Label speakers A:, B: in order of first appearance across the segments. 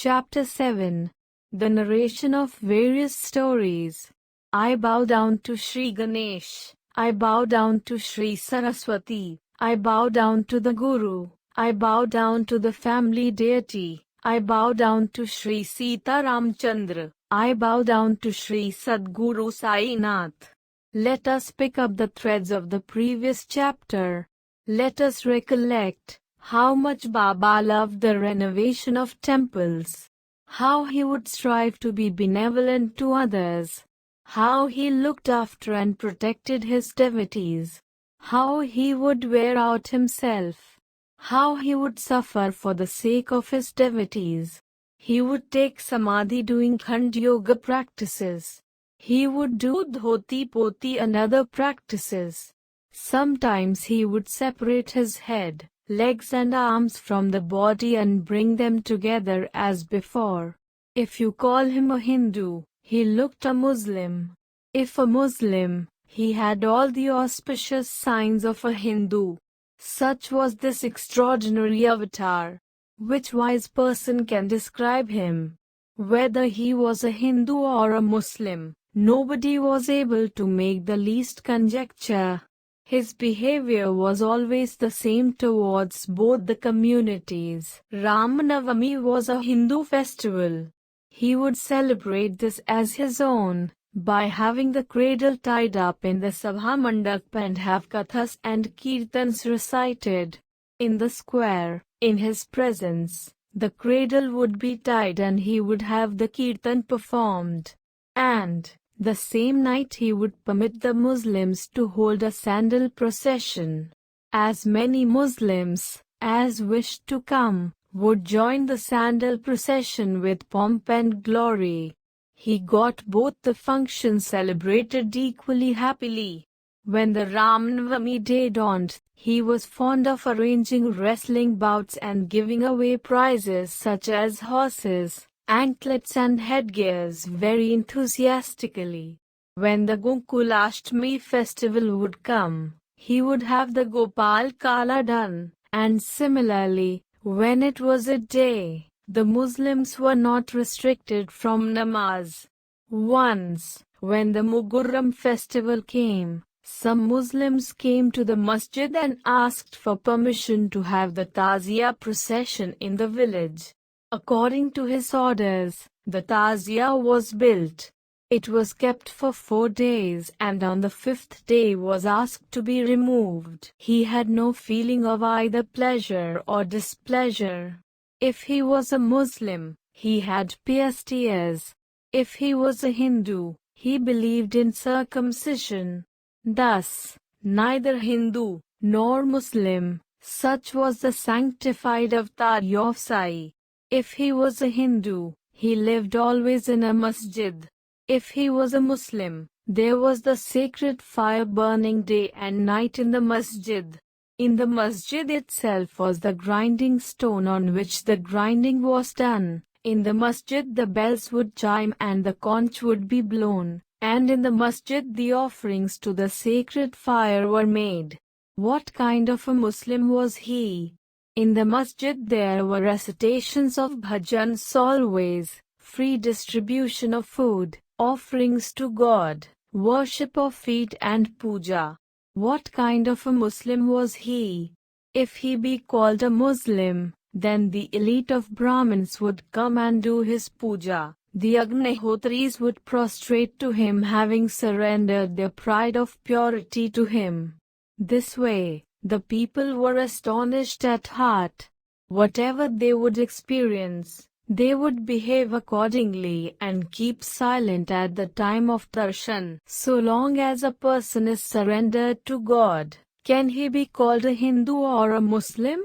A: Chapter 7. The narration of various stories. I bow down to Sri Ganesh. I bow down to Sri Saraswati. I bow down to the Guru. I bow down to the family deity. I bow down to Sri Sita Ramchandra. I bow down to Sri Sadguru Sai Nath. Let us pick up the threads of the previous chapter. Let us recollect how much Baba loved the renovation of temples, how he would strive to be benevolent to others, how he looked after and protected his devotees, how he would wear out himself, how he would suffer for the sake of his devotees. He would take samadhi doing Khand Yoga practices. He would do dhoti poti and other practices. Sometimes he would separate his head, legs and arms from the body and bring them together as before. If you call him a Hindu, he looked a Muslim. If a Muslim, he had all the auspicious signs of a Hindu. Such was this extraordinary avatar. Which wise person can describe him? Whether he was a Hindu or a Muslim, nobody was able to make the least conjecture. His behavior was always the same towards both the communities. Ramanavami was a Hindu festival. He would celebrate this as his own, by having the cradle tied up in the Sabha Mandap and have kathas and kirtans recited. In the square, in his presence, the cradle would be tied and he would have the kirtan performed. And the same night he would permit the Muslims to hold a sandal procession. As many Muslims as wished to come would join the sandal procession with pomp and glory. He got both the functions celebrated equally happily. When the Ramanavami day dawned, he was fond of arranging wrestling bouts and giving away prizes such as horses, anklets and headgears very enthusiastically. When the Gokulashtami festival would come, he would have the Gopal Kala done, and similarly, when it was a day, the Muslims were not restricted from namaz. Once, when the Muharram festival came, some Muslims came to the masjid and asked for permission to have the Taziyah procession in the village. According to his orders, the Taziyah was built. It was kept for 4 days and on the 5th day was asked to be removed. He had no feeling of either pleasure or displeasure. If he was a Muslim, he had pierced ears. If he was a Hindu, he believed in circumcision. Thus, neither Hindu nor Muslim, such was the sanctified avatar of Sai. If he was a Hindu, he lived always in a masjid. If he was a Muslim, there was the sacred fire burning day and night in the masjid. In the masjid itself was the grinding stone on which the grinding was done. In the masjid the bells would chime and the conch would be blown, and in the masjid the offerings to the sacred fire were made. What kind of a Muslim was he? In the masjid there were recitations of bhajans always, free distribution of food, offerings to God, worship of feet and puja. What kind of a Muslim was he? If he be called a Muslim, then the elite of Brahmins would come and do his puja. The Agnihotris would prostrate to him having surrendered their pride of purity to him. This way, the people were astonished at heart. Whatever they would experience, they would behave accordingly and keep silent at the time of darshan. So long as a person is surrendered to God, can he be called a Hindu or a Muslim?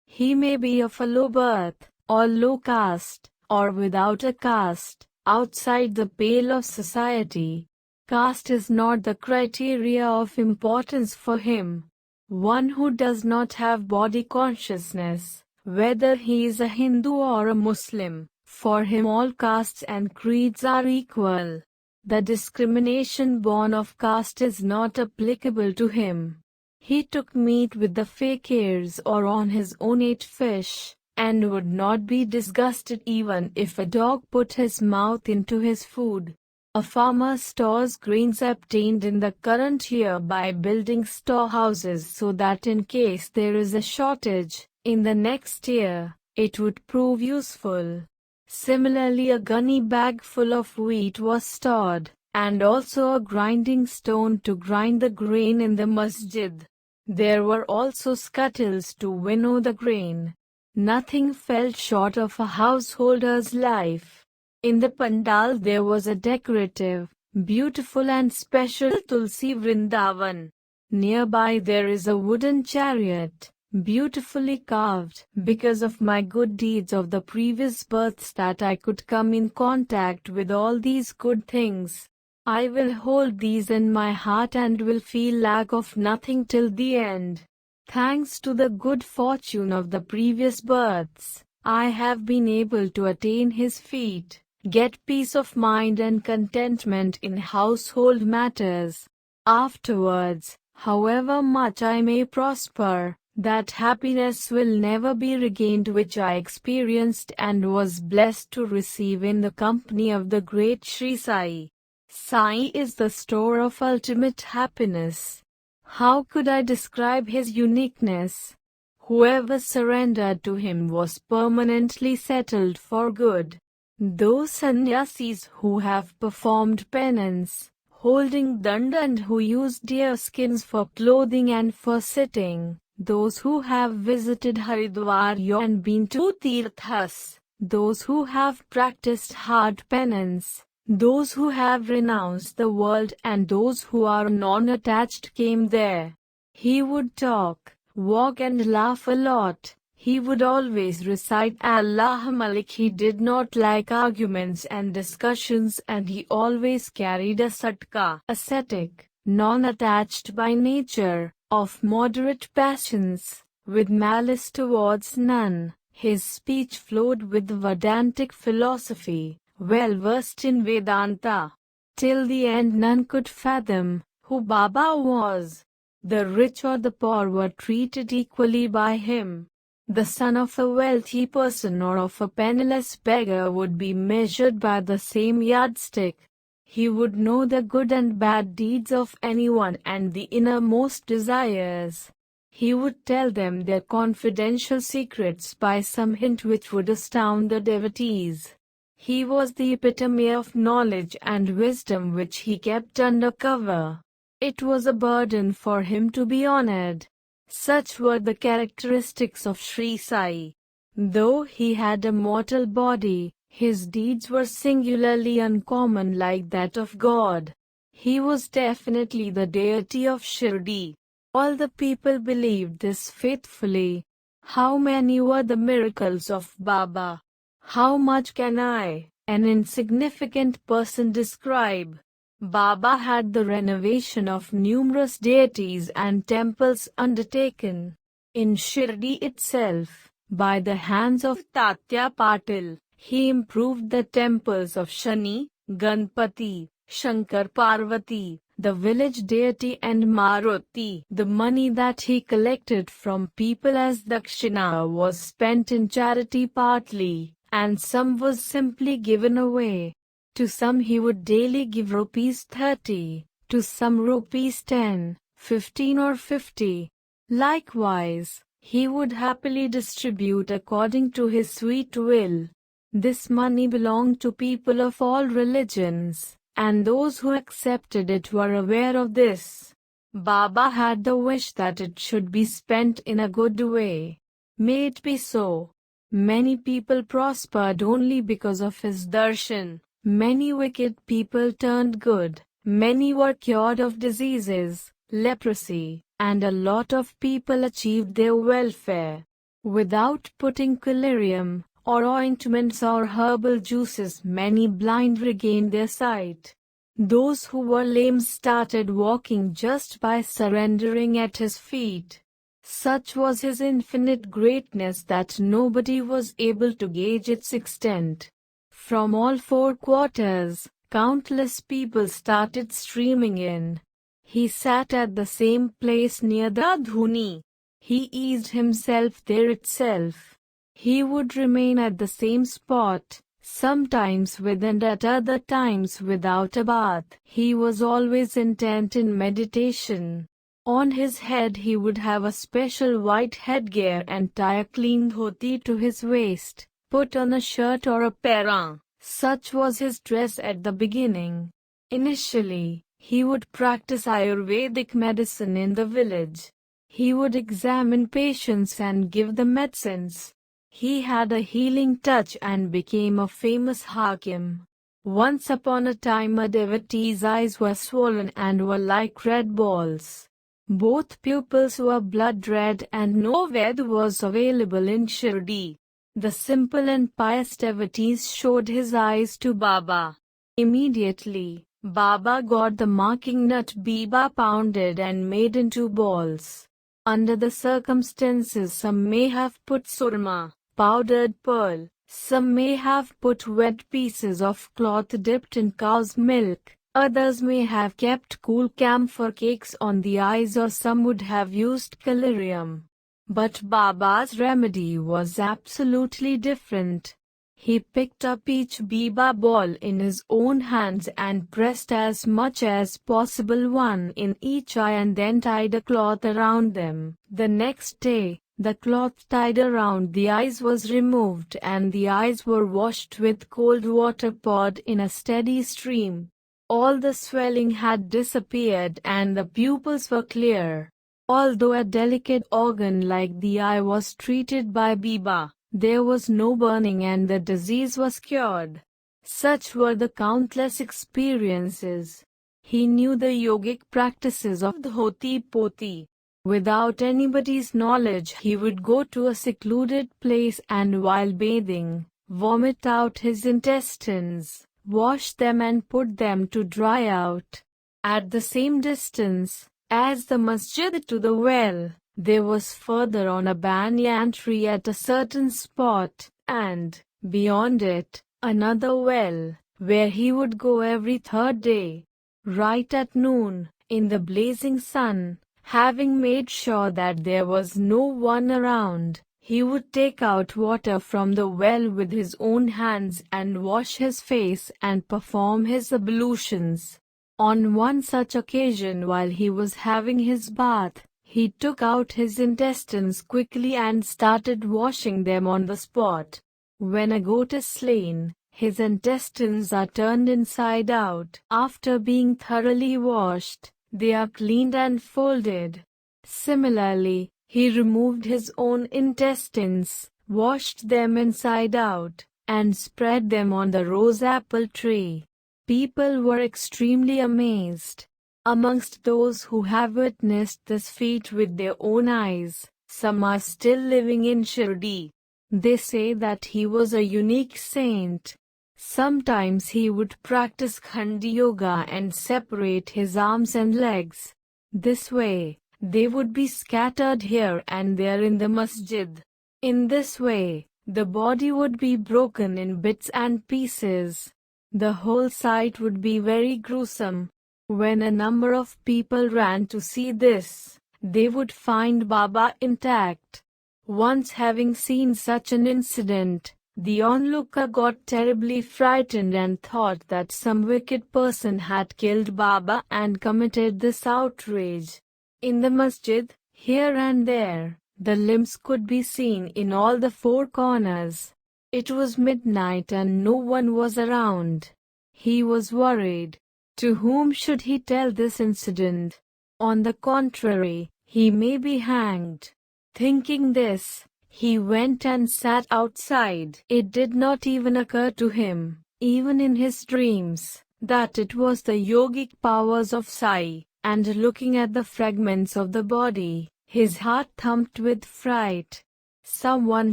A: He may be of a low birth, or low caste, or without a caste, outside the pale of society. Caste is not the criteria of importance for him. One who does not have body consciousness, whether he is a Hindu or a Muslim, for him all castes and creeds are equal. The discrimination born of caste is not applicable to him. He took meat with the fakirs or on his own ate fish. and would not be disgusted even if a dog put his mouth into his food. A farmer stores grains obtained in the current year by building storehouses so that in case there is a shortage in the next year, it would prove useful. Similarly, a gunny bag full of wheat was stored, and also a grinding stone to grind the grain in the masjid. There were also scuttles to winnow the grain. Nothing fell short of a householder's life. In the pandal there was a decorative, beautiful and special Tulsi Vrindavan. Nearby there is a wooden chariot, beautifully carved, because of my good deeds of the previous births that I could come in contact with all these good things. I will hold these in my heart and will feel lack of nothing till the end. Thanks to the good fortune of the previous births, I have been able to attain his feet, get peace of mind and contentment in household matters. Afterwards, however much I may prosper, that happiness will never be regained which I experienced and was blessed to receive in the company of the great Sri Sai. Sai is the store of ultimate happiness. How could I describe his uniqueness? Whoever surrendered to him was permanently settled for good. Those sannyasis who have performed penance, holding danda and who use deer skins for clothing and for sitting, those who have visited Haridwar and been to Tirthas, those who have practiced hard penance, those who have renounced the world and those who are non-attached came there. He would talk, walk and laugh a lot. He would always recite Allah Malik. He did not like arguments and discussions and he always carried a satka, ascetic, non-attached by nature, of moderate passions, with malice towards none. His speech flowed with Vedantic philosophy, well versed in Vedanta. Till the end none could fathom who Baba was. The rich or the poor were treated equally by him. The son of a wealthy person or of a penniless beggar would be measured by the same yardstick. He would know the good and bad deeds of anyone and the innermost desires. He would tell them their confidential secrets by some hint which would astound the devotees. He was the epitome of knowledge and wisdom which he kept under cover. It was a burden for him to be honored. Such were the characteristics of Sri Sai. Though he had a mortal body, his deeds were singularly uncommon like that of God. He was definitely the deity of Shirdi. All the people believed this faithfully. How many were the miracles of Baba? How much can I, an insignificant person, describe? Baba had the renovation of numerous deities and temples undertaken. In Shirdi itself, by the hands of Tatya Patil, he improved the temples of Shani, Ganpati, Shankar Parvati, the village deity and Maruti. The money that he collected from people as Dakshina was spent in charity partly, and some was simply given away. To some he would daily give rupees 30, to some rupees 10, 15 or 50. Likewise, he would happily distribute according to his sweet will. This money belonged to people of all religions, and those who accepted it were aware of this. Baba had the wish that it should be spent in a good way. May it be so. Many people prospered only because of his darshan. Many wicked people turned good. Many were cured of diseases, leprosy, and a lot of people achieved their welfare. Without putting collyrium, or ointments or herbal juices, many blind regained their sight. Those who were lame started walking just by surrendering at his feet. Such was his infinite greatness that nobody was able to gauge its extent. From all four quarters, countless people started streaming in. He sat at the same place near the Dhuni. He eased himself there itself. He would remain at the same spot, sometimes with and at other times without a bath. He was always intent in meditation. On his head he would have a special white headgear and tie a clean dhoti to his waist, put on a shirt or a parang. Such was his dress at the beginning. Initially, he would practice Ayurvedic medicine in the village. He would examine patients and give them medicines. He had a healing touch and became a famous Hakim. Once upon a time a devotee's eyes were swollen and were like red balls. Both pupils were blood red and no Ved was available in Shirdi. The simple and pious devotees showed his eyes to Baba. Immediately, Baba got the marking nut Biba pounded and made into balls. Under the circumstances some may have put surma, powdered pearl, some may have put wet pieces of cloth dipped in cow's milk. Others may have kept cool camphor cakes on the eyes or some would have used collyrium. But Baba's remedy was absolutely different. He picked up each Biba ball in his own hands and pressed as much as possible one in each eye and then tied a cloth around them. The next day, the cloth tied around the eyes was removed and the eyes were washed with cold water poured in a steady stream. All the swelling had disappeared and the pupils were clear. Although a delicate organ like the eye was treated by Biba, there was no burning and the disease was cured. Such were the countless experiences. He knew the yogic practices of the Dhoti Poti. Without anybody's knowledge he would go to a secluded place and while bathing, vomit out his intestines, wash them and put them to dry out. At the same distance as the masjid to the well, there was further on a banyan tree at a certain spot, and, beyond it, another well, where he would go every third day. Right at noon, in the blazing sun, having made sure that there was no one around, he would take out water from the well with his own hands and wash his face and perform his ablutions. On one such occasion while he was having his bath, he took out his intestines quickly and started washing them on the spot. When a goat is slain, his intestines are turned inside out. After being thoroughly washed, they are cleaned and folded. Similarly, he removed his own intestines, washed them inside out, and spread them on the rose apple tree. People were extremely amazed. Amongst those who have witnessed this feat with their own eyes, some are still living in Shirdi. They say that he was a unique saint. Sometimes he would practice Khandi Yoga and separate his arms and legs. This way, they would be scattered here and there in the masjid. In this way, the body would be broken in bits and pieces. The whole sight would be very gruesome. When a number of people ran to see this, they would find Baba intact. Once having seen such an incident, the onlooker got terribly frightened and thought that some wicked person had killed Baba and committed this outrage. In the masjid, here and there, the limbs could be seen in all the four corners. It was midnight and no one was around. He was worried. To whom should he tell this incident? On the contrary, he may be hanged. Thinking this, he went and sat outside. It did not even occur to him, even in his dreams, that it was the yogic powers of Sai. And looking at the fragments of the body, his heart thumped with fright. Someone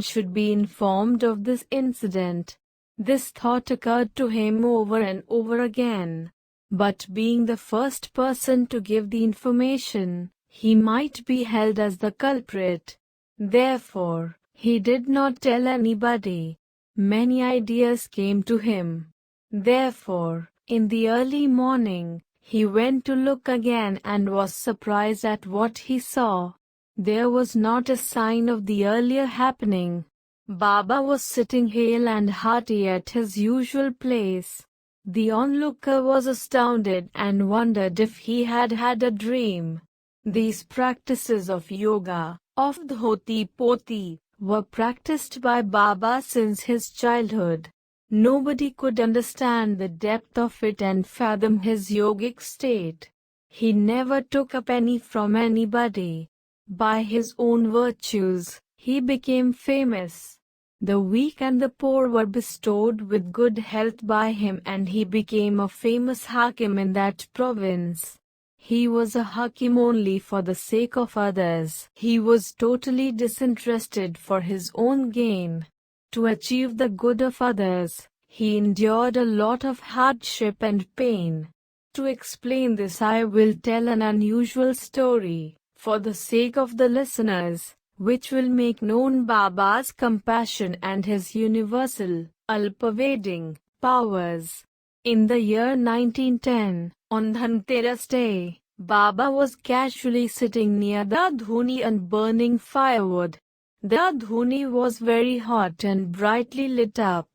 A: should be informed of this incident. This thought occurred to him over and over again. But being the first person to give the information, he might be held as the culprit. Therefore, he did not tell anybody. Many ideas came to him. Therefore, in the early morning, he went to look again and was surprised at what he saw. There was not a sign of the earlier happening. Baba was sitting hale and hearty at his usual place. The onlooker was astounded and wondered if he had had a dream. These practices of yoga, of dhoti poti, were practiced by Baba since his childhood. Nobody could understand the depth of it and fathom his yogic state. He never took a penny from anybody. By his own virtues, he became famous. The weak and the poor were bestowed with good health by him, and he became a famous Hakim in that province. He was a Hakim only for the sake of others. He was totally disinterested for his own gain. To achieve the good of others, he endured a lot of hardship and pain. To explain this, I will tell an unusual story, for the sake of the listeners, which will make known Baba's compassion and his universal, all-pervading powers. In the year 1910, on Dhanteras Day, Baba was casually sitting near the dhoni and burning firewood. The dhoni was very hot and brightly lit up.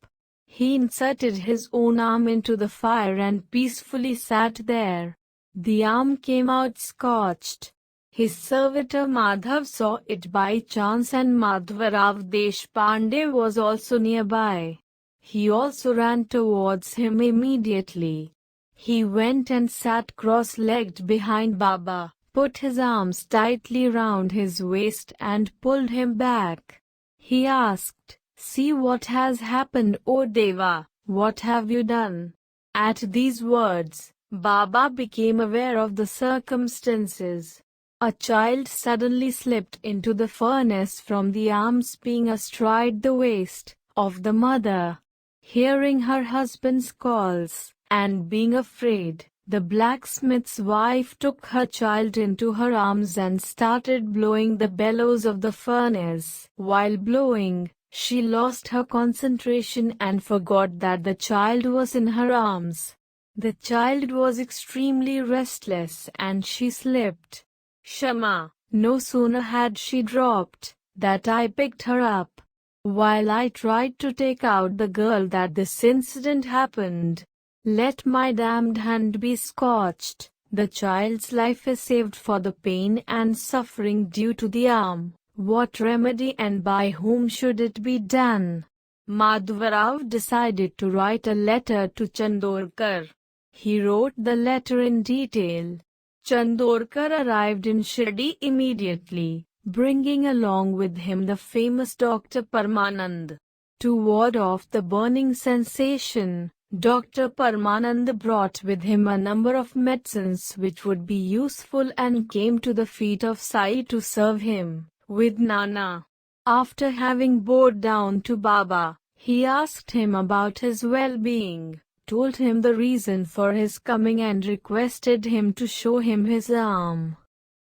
A: He inserted his own arm into the fire and peacefully sat there. The arm came out scorched. His servitor Madhav saw it by chance, and Madhavrao Deshpande was also nearby. He also ran towards him immediately. He went and sat cross-legged behind Baba, put his arms tightly round his waist and pulled him back. He asked, "See what has happened, O Deva, what have you done?" At these words, Baba became aware of the circumstances. A child suddenly slipped into the furnace from the arms being astride the waist of the mother. Hearing her husband's calls, and being afraid, the blacksmith's wife took her child into her arms and started blowing the bellows of the furnace. While blowing, she lost her concentration and forgot that the child was in her arms. The child was extremely restless and she slipped. Shama, no sooner had she dropped, that I picked her up. While I tried to take out the girl that this incident happened. Let my damned hand be scorched. The child's life is saved for the pain and suffering due to the arm. What remedy and by whom should it be done? Madhavrao decided to write a letter to Chandorkar. He wrote the letter in detail. Chandorkar arrived in Shirdi immediately, bringing along with him the famous Dr. Paramanand. To ward off the burning sensation, Dr. Paramanand brought with him a number of medicines which would be useful and came to the feet of Sai to serve him, with Nana. After having bowed down to Baba, he asked him about his well-being, told him the reason for his coming and requested him to show him his arm.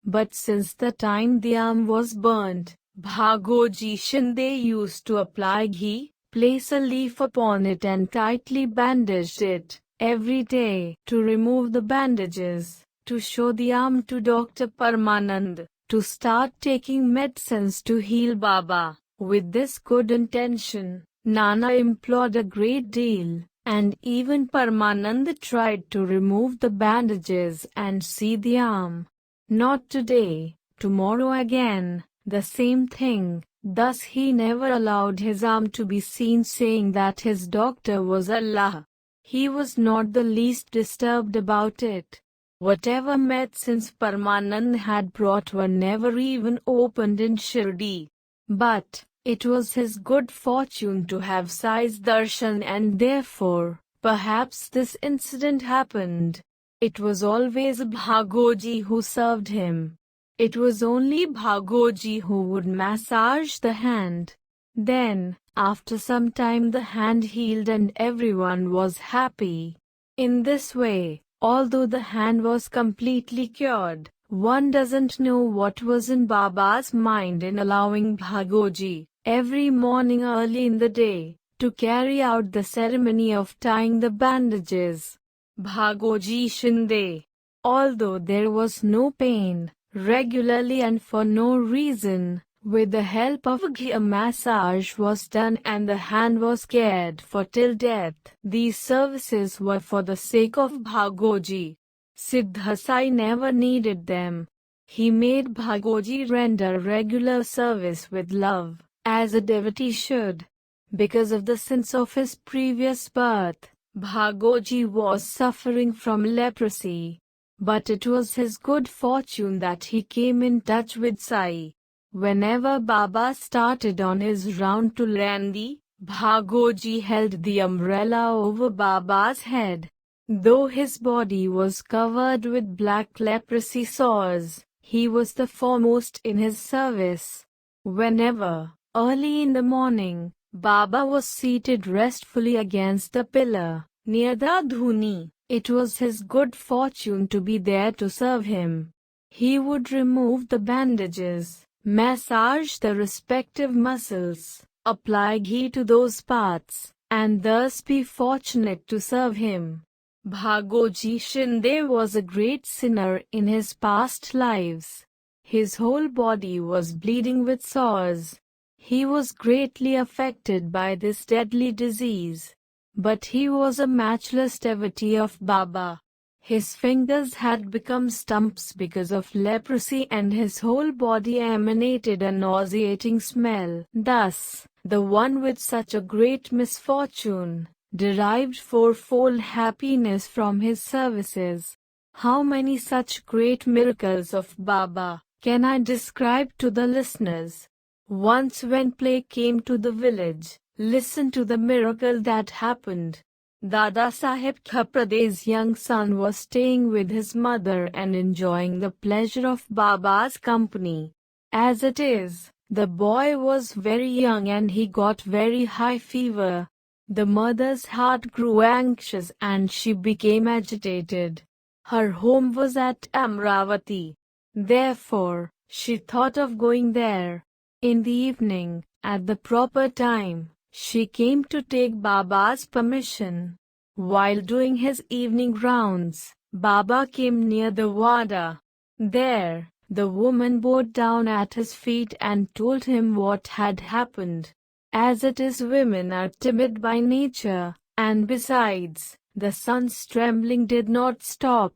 A: But since the time the arm was burnt, Bhagoji Shinde used to apply ghee, place a leaf upon it and tightly bandaged it every day to remove the bandages, to show the arm to Dr. Paramanand, to start taking medicines to heal Baba. With this good intention, Nana implored a great deal, and even Paramanand tried to remove the bandages and see the arm. Not today, tomorrow again, the same thing. Thus he never allowed his arm to be seen, saying that his doctor was Allah. He was not the least disturbed about it. Whatever medicines Paramanand had brought were never even opened in Shirdi. But it was his good fortune to have Sai's darshan, and therefore, perhaps this incident happened. It was always Bhagoji who served him. It was only Bhagoji who would massage the hand. Then, after some time, the hand healed and everyone was happy. In this way, although the hand was completely cured, one doesn't know what was in Baba's mind in allowing Bhagoji, every morning early in the day, to carry out the ceremony of tying the bandages. Bhagoji Shinde, although there was no pain, regularly and for no reason, With the help of a ghee, a massage was done and the hand was cared for till death. These services were for the sake of Bhagoji. Siddha Sai never needed them. He made Bhagoji render regular service with love, as a devotee should. Because of the sins of his previous birth, Bhagoji was suffering from leprosy. But it was his good fortune that he came in touch with Sai. Whenever Baba started on his round to Landi, Bhagoji held the umbrella over Baba's head. Though his body was covered with black leprosy sores, he was the foremost in his service. Whenever, early in the morning, Baba was seated restfully against the pillar, near the dhuni, it was his good fortune to be there to serve him. He would remove the bandages, massage the respective muscles, apply ghee to those parts, and thus be fortunate to serve him. Bhagoji Shinde was a great sinner in his past lives. His whole body was bleeding with sores. He was greatly affected by this deadly disease. But he was a matchless devotee of Baba. His fingers had become stumps because of leprosy and his whole body emanated a nauseating smell. Thus, the one with such a great misfortune derived fourfold happiness from his services. How many such great miracles of Baba can I describe to the listeners? Once when plague came to the village, listen to the miracle that happened. Dada Saheb Khaprade's young son was staying with his mother and enjoying the pleasure of Baba's company. As it is, the boy was very young and he got very high fever. The mother's heart grew anxious and she became agitated. Her home was at Amravati. Therefore, she thought of going there. In the evening, at the proper time, she came to take Baba's permission. While doing his evening rounds, Baba came near the Wada. There, the woman bowed down at his feet and told him what had happened. As it is, women are timid by nature, and besides, the son's trembling did not stop.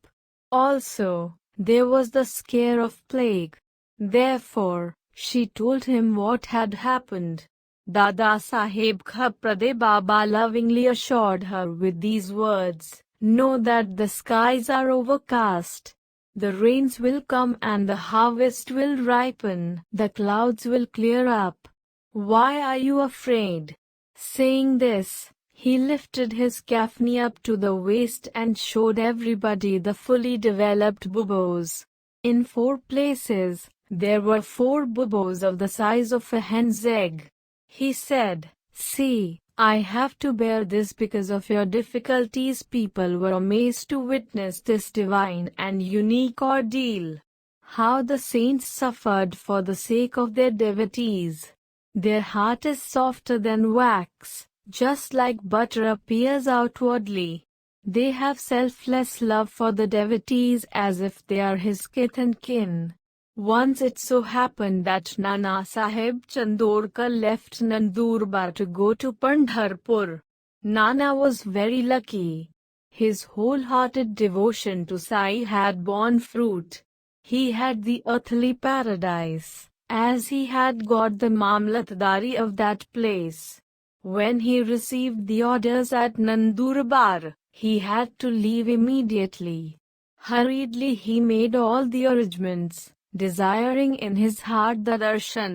A: Also, there was the scare of plague. Therefore, she told him what had happened. Dada Saheb Khaprade Baba lovingly assured her with these words, "Know that the skies are overcast. The rains will come and the harvest will ripen. The clouds will clear up. Why are you afraid?" Saying this, he lifted his kafni up to the waist and showed everybody the fully developed buboes. In 4 places, there were 4 buboes of the size of a hen's egg. He said, "See, I have to bear this because of your difficulties." People were amazed to witness this divine and unique ordeal. How the saints suffered for the sake of their devotees. Their heart is softer than wax, just like butter appears outwardly. They have selfless love for the devotees as if they are his kith and kin. Once it so happened that Nana Sahib Chandorkar left Nandurbar to go to Pandharpur. Nana was very lucky. His wholehearted devotion to Sai had borne fruit. He had the earthly paradise, as he had got the mamlatdari of that place. When he received the orders at Nandurbar, he had to leave immediately. Hurriedly he made all the arrangements, desiring in his heart the darshan.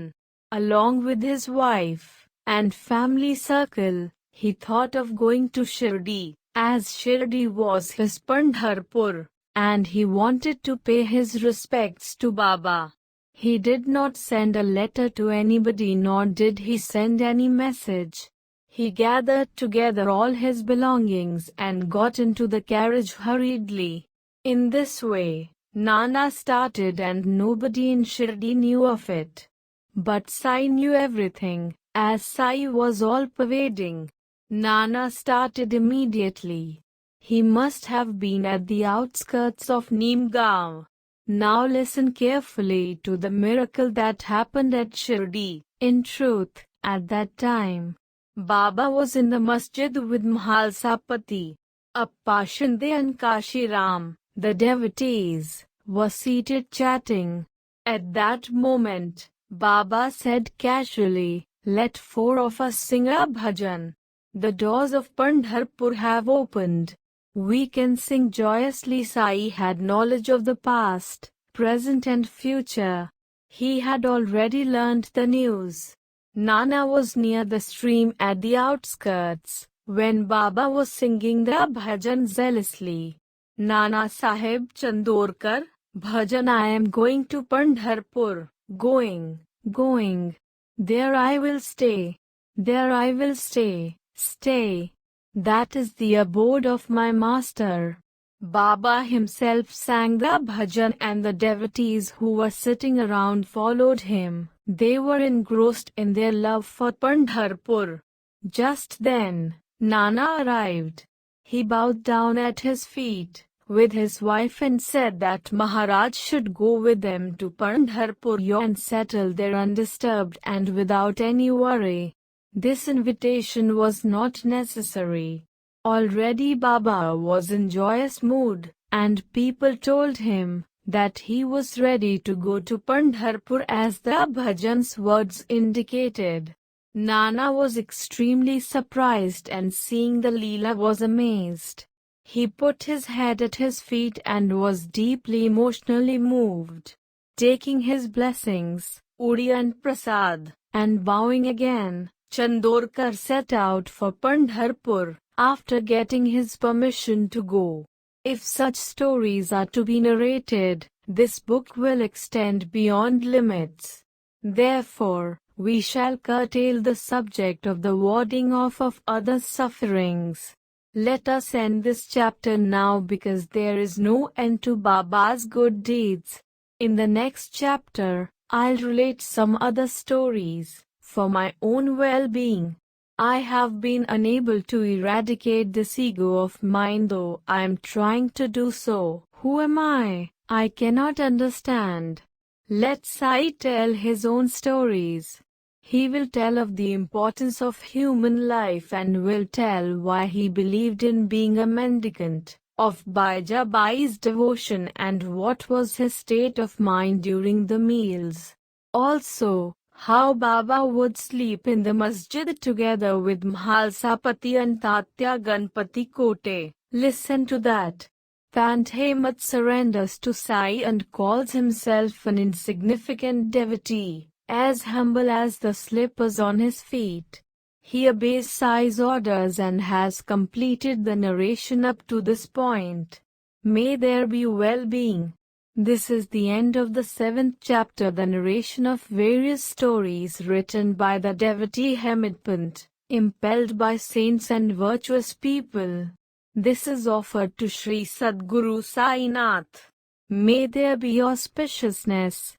A: Along with his wife and family circle, he thought of going to Shirdi, as Shirdi was his Pandharpur, and he wanted to pay his respects to Baba. He did not send a letter to anybody, nor did he send any message. He gathered together all his belongings and got into the carriage hurriedly. In this way, Nana started and nobody in Shirdi knew of it. But Sai knew everything, as Sai was all-pervading. Nana started immediately. He must have been at the outskirts of Neemgaon. Now listen carefully to the miracle that happened at Shirdi. In truth, at that time, Baba was in the masjid with Mahalsapati, Appashinde and Kashiram. The devotees were seated chatting. At that moment, Baba said casually, "Let four of us sing a bhajan. The doors of Pandharpur have opened. We can sing joyously." Sai had knowledge of the past, present and future. He had already learnt the news. Nana was near the stream at the outskirts, when Baba was singing the bhajan zealously. "Nana Sahib Chandorkar, bhajan I am going to Pandharpur, going. There I will stay. There I will stay. That is the abode of my master." Baba himself sang the bhajan and the devotees who were sitting around followed him. They were engrossed in their love for Pandharpur. Just then, Nana arrived. He bowed down at his feet with his wife and said that Maharaj should go with them to Pandharpur and settle there undisturbed and without any worry. This invitation was not necessary. Already Baba was in joyous mood, and people told him that he was ready to go to Pandharpur as the bhajan's words indicated. Nana was extremely surprised and seeing the Leela was amazed. He put his head at his feet and was deeply emotionally moved. Taking his blessings, Udi and Prasad, and bowing again, Chandorkar set out for Pandharpur, after getting his permission to go. If such stories are to be narrated, this book will extend beyond limits. Therefore, we shall curtail the subject of the warding off of others' sufferings. Let us end this chapter now because there is no end to Baba's good deeds. In the next chapter, I'll relate some other stories, for my own well-being. I have been unable to eradicate this ego of mine, though I am trying to do so. Who am I? I cannot understand. Let Sai tell his own stories. He will tell of the importance of human life and will tell why he believed in being a mendicant, of Baijabai's devotion and what was his state of mind during the meals. Also, how Baba would sleep in the masjid together with Mahalsapati and Tatya Ganpati Kote. Listen to that. Panthemat surrenders to Sai and calls himself an insignificant devotee, as humble as the slippers on his feet. He obeys Sai's orders and has completed the narration up to this point. May there be well-being. This is the end of the 7th chapter, the narration of various stories written by the devotee Hemadpant, impelled by saints and virtuous people. This is offered to Sri Sadguru Sainath. May there be auspiciousness.